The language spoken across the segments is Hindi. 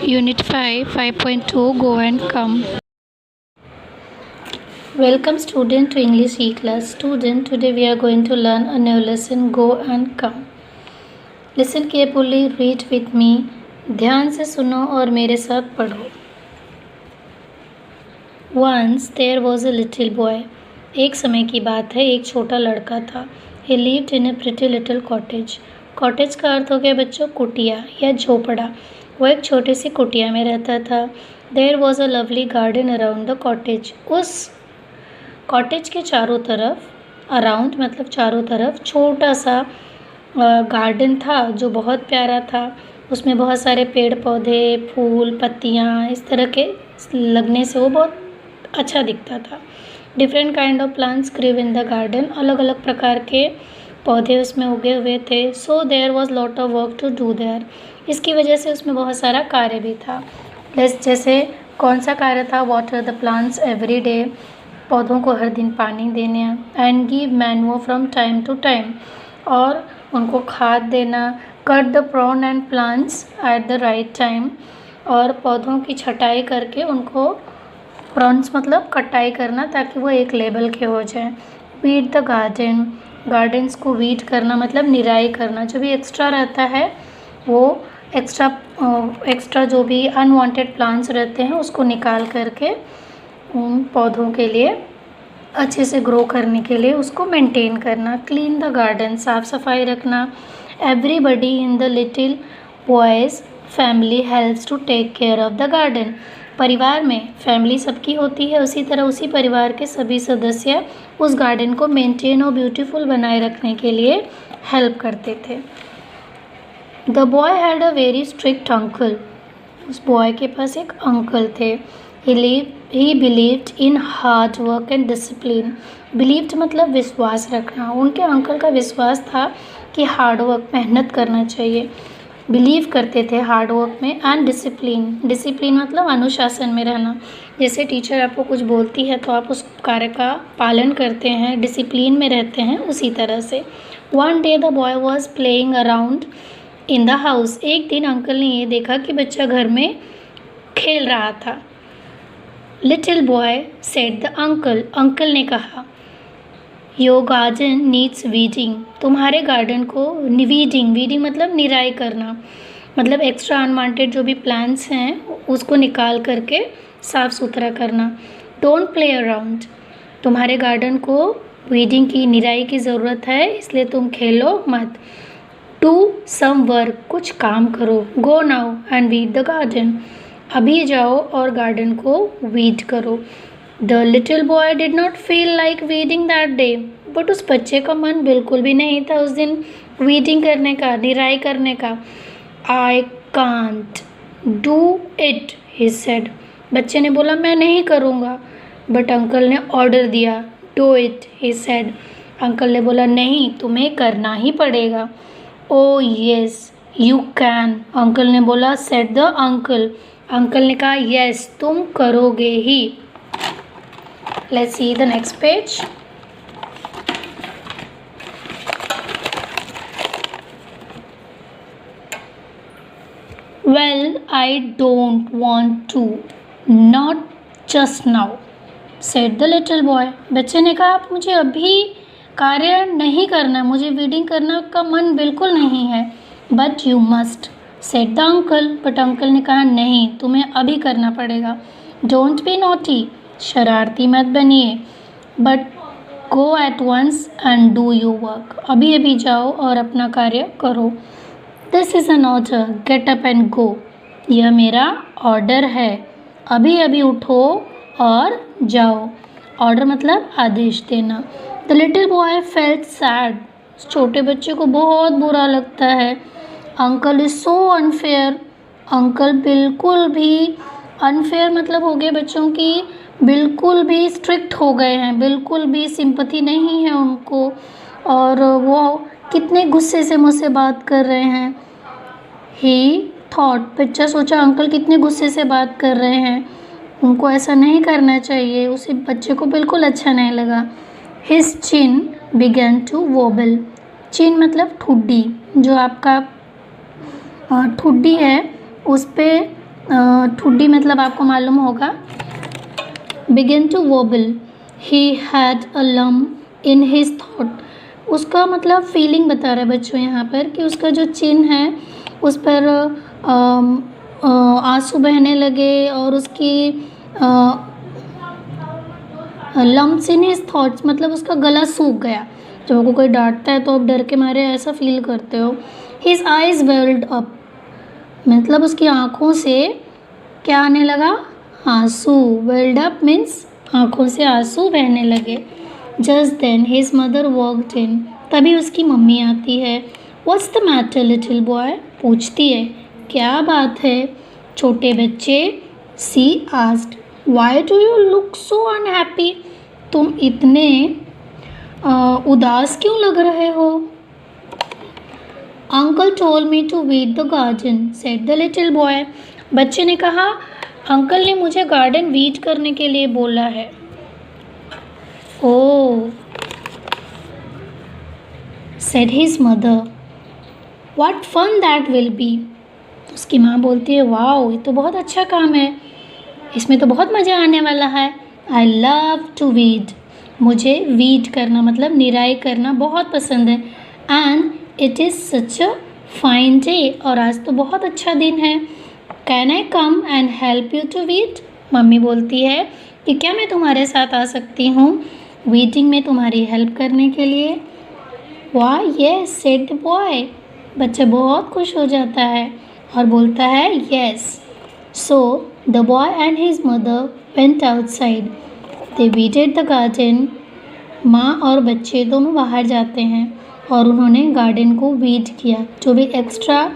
Unit 5, 5.2 Go and Come. Welcome student to English E-class. Student, today we are going to learn a new lesson, Go and Come. Listen carefully, read with me. ध्यान से सुनो और मेरे साथ पढ़ो. Once there was a little boy. एक समय की बात है, एक छोटा लड़का था. He lived in a pretty little cottage. Cottage का अर्थ हो गया बच्चों कुटिया या झोपड़ा. वो एक छोटी सी कुटिया में रहता था. There was a lovely garden around the cottage. उस कॉटेज के चारों तरफ, अराउंड मतलब चारों तरफ, छोटा सा गार्डन था जो बहुत प्यारा था. उसमें बहुत सारे पेड़ पौधे, फूल, पत्तियाँ इस तरह के लगने से वो बहुत अच्छा दिखता था. Different kind of plants grew in the garden. अलग अलग प्रकार के पौधे उसमें उगे हुए थे. So there was lot of work to do there. इसकी वजह से उसमें बहुत सारा कार्य भी था. जैसे कौन सा कार्य था? Water the plants every day. पौधों को हर दिन पानी देना. And give manure from time to time. और उनको खाद देना. Cut the prune and plants at the right time. और पौधों की छटाई करके उनको, प्रॉन्स मतलब कटाई करना ताकि वो एक लेवल के हो जाए. Weed the garden. गार्डन्स को वीड करना मतलब निराई करना. जो भी एक्स्ट्रा रहता है वो एक्स्ट्रा जो भी अनवांटेड प्लांट्स रहते हैं उसको निकाल करके उन पौधों के लिए अच्छे से ग्रो करने के लिए उसको मेंटेन करना. Clean the garden. साफ़ सफाई रखना. Everybody in the little boys family helps to take care of the garden. परिवार में फैमिली सबकी होती है, उसी तरह उसी परिवार के सभी सदस्य उस गार्डन को मेंटेन और ब्यूटीफुल बनाए रखने के लिए हेल्प करते थे. The boy had a very strict uncle. उस बॉय के पास एक अंकल थे. ही believed in hard work and discipline. Believed मतलब विश्वास रखना. उनके अंकल का विश्वास था कि हार्ड वर्क, मेहनत करना चाहिए. बिलीव करते थे हार्ड वर्क में. And discipline. डिसिप्लिन मतलब अनुशासन में रहना. जैसे टीचर आपको कुछ बोलती है तो आप उस कार्य का पालन करते हैं, डिसिप्लिन में रहते हैं, उसी तरह से. One day the boy was playing around in the house. एक दिन अंकल ने ये देखा कि बच्चा घर में खेल रहा था. Little boy said the uncle. Uncle ने कहा, योर गार्डन नीड्स वीडिंग. तुम्हारे गार्डन को वीडिंग मतलब निराई करना, मतलब एक्स्ट्रा अनवांटेड जो भी प्लांट्स हैं उसको निकाल करके साफ़ सुथरा करना. Don't play around. तुम्हारे गार्डन को वीडिंग की, निराई की ज़रूरत है, इसलिए तुम खेलो मत. Do some work. कुछ काम करो. Go now and weed the garden. अभी जाओ और गार्डन को वीड करो. The little boy did not feel like weeding that day. But उस बच्चे का मन बिल्कुल भी नहीं था उस दिन वीडिंग करने का, निराई करने का. I can't do it he said. बच्चे ने बोला मैं नहीं करूँगा. बट अंकल ने ऑर्डर दिया. Do it he said. Uncle ने बोला नहीं, तुम्हें करना ही पड़ेगा. ओ येस यू कैन. अंकल ने बोला. Said the uncle. अंकल ने कहा यस, तुम करोगे ही. Let's see the next page. Well, I don't want to. Not just now, said the little boy. बच्चे ने कहा आप मुझे अभी कार्य नहीं करना, मुझे वीडिंग करना का मन बिल्कुल नहीं है. But you must, said the uncle. But uncle ने कहा नहीं, तुम्हें अभी करना पड़ेगा. Don't be naughty. शरारती मत बनिए. But go at once and do you work. अभी अभी जाओ और अपना कार्य करो. This is an order. Get up and go. यह मेरा ऑर्डर है. अभी अभी उठो और जाओ. ऑर्डर मतलब आदेश देना. The little boy felt sad. छोटे बच्चे को बहुत बुरा लगता है. Uncle is so unfair. Uncle बिल्कुल भी, अनफेयर मतलब हो गए बच्चों की, बिल्कुल भी स्ट्रिक्ट हो गए हैं, बिल्कुल भी सिंपैथी नहीं है उनको. और वो कितने गुस्से से मुझसे बात कर रहे हैं. ही थॉट. बच्चा सोचा अंकल कितने गुस्से से बात कर रहे हैं, उनको ऐसा नहीं करना चाहिए. उसे बच्चे को बिल्कुल अच्छा नहीं लगा. His chin began to wobble. Chin मतलब ठुड्डी. जो आपका ठुड्डी है उस पर ठुड्डी मतलब आपको मालूम होगा। Begin to wobble, he had a lump in his थॉट। उसका मतलब फीलिंग बता रहा है बच्चों यहाँ पर कि उसका जो चिन्ह है उस पर आंसू बहने लगे और उसकी लम्प्स इन हिज थॉट्स मतलब उसका गला सूख गया। जब आपको कोई डांटता है तो आप डर के मारे ऐसा फील करते हो। हिज आइज वेल्ड अप मतलब उसकी आँखों से क्या आने लगा, आंसू। वेल्ड अप मीन्स आँखों से आंसू बहने लगे। Just then his mother walked in, तभी उसकी मम्मी आती है। What's the matter little boy, पूछती है क्या बात है छोटे बच्चे। She asked, why do you look so unhappy, तुम इतने उदास क्यों लग रहे हो। Uncle told me to weed the garden, said the little boy. बच्चे ने कहा अंकल ने मुझे गार्डन वीड करने के लिए बोला है। ओह, said his mother, what fun that will be। उसकी माँ बोलती है वाओ ये तो बहुत अच्छा काम है, इसमें तो बहुत मज़ा आने वाला है। I love to weed, मुझे वीड करना मतलब निराई करना बहुत पसंद है। And it is such a fine day, और आज तो बहुत अच्छा दिन है। Can I come and help you to weed, mummy बोलती है कि क्या मैं तुम्हारे साथ आ सकती हूँ वीडिंग में तुम्हारी हेल्प करने के लिए। वाह येस सेड द बॉय, बच्चा बहुत खुश हो जाता है और बोलता है yes. So the boy and his mother went outside, they weeded the garden. माँ और बच्चे दोनों बाहर जाते हैं और उन्होंने गार्डन को वीड किया। जो भी एक्स्ट्रा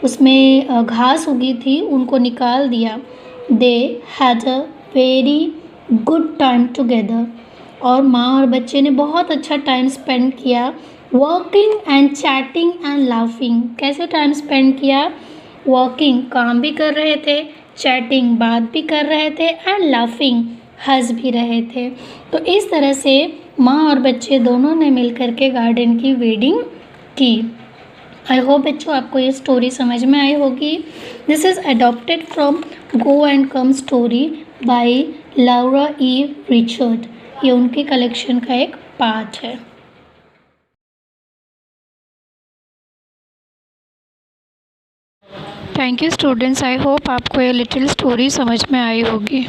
उसमें घास उगी थी उनको निकाल दिया। They had a very good time together, और माँ और बच्चे ने बहुत अच्छा टाइम स्पेंड किया। Working and chatting and laughing, कैसे टाइम स्पेंड किया, वर्किंग काम भी कर रहे थे, चैटिंग बात भी कर रहे थे, एंड लाफिंग हंस भी रहे थे। तो इस तरह से माँ और बच्चे दोनों ने मिल कर के गार्डन की वीडिंग की। आई होप बच्चों आपको ये स्टोरी समझ में आई होगी। This is adopted from go and come story by Laura E Richard. ये उनके कलेक्शन का एक पार्ट है। Thank you students, I hope आपको ये लिटिल स्टोरी समझ में आई होगी।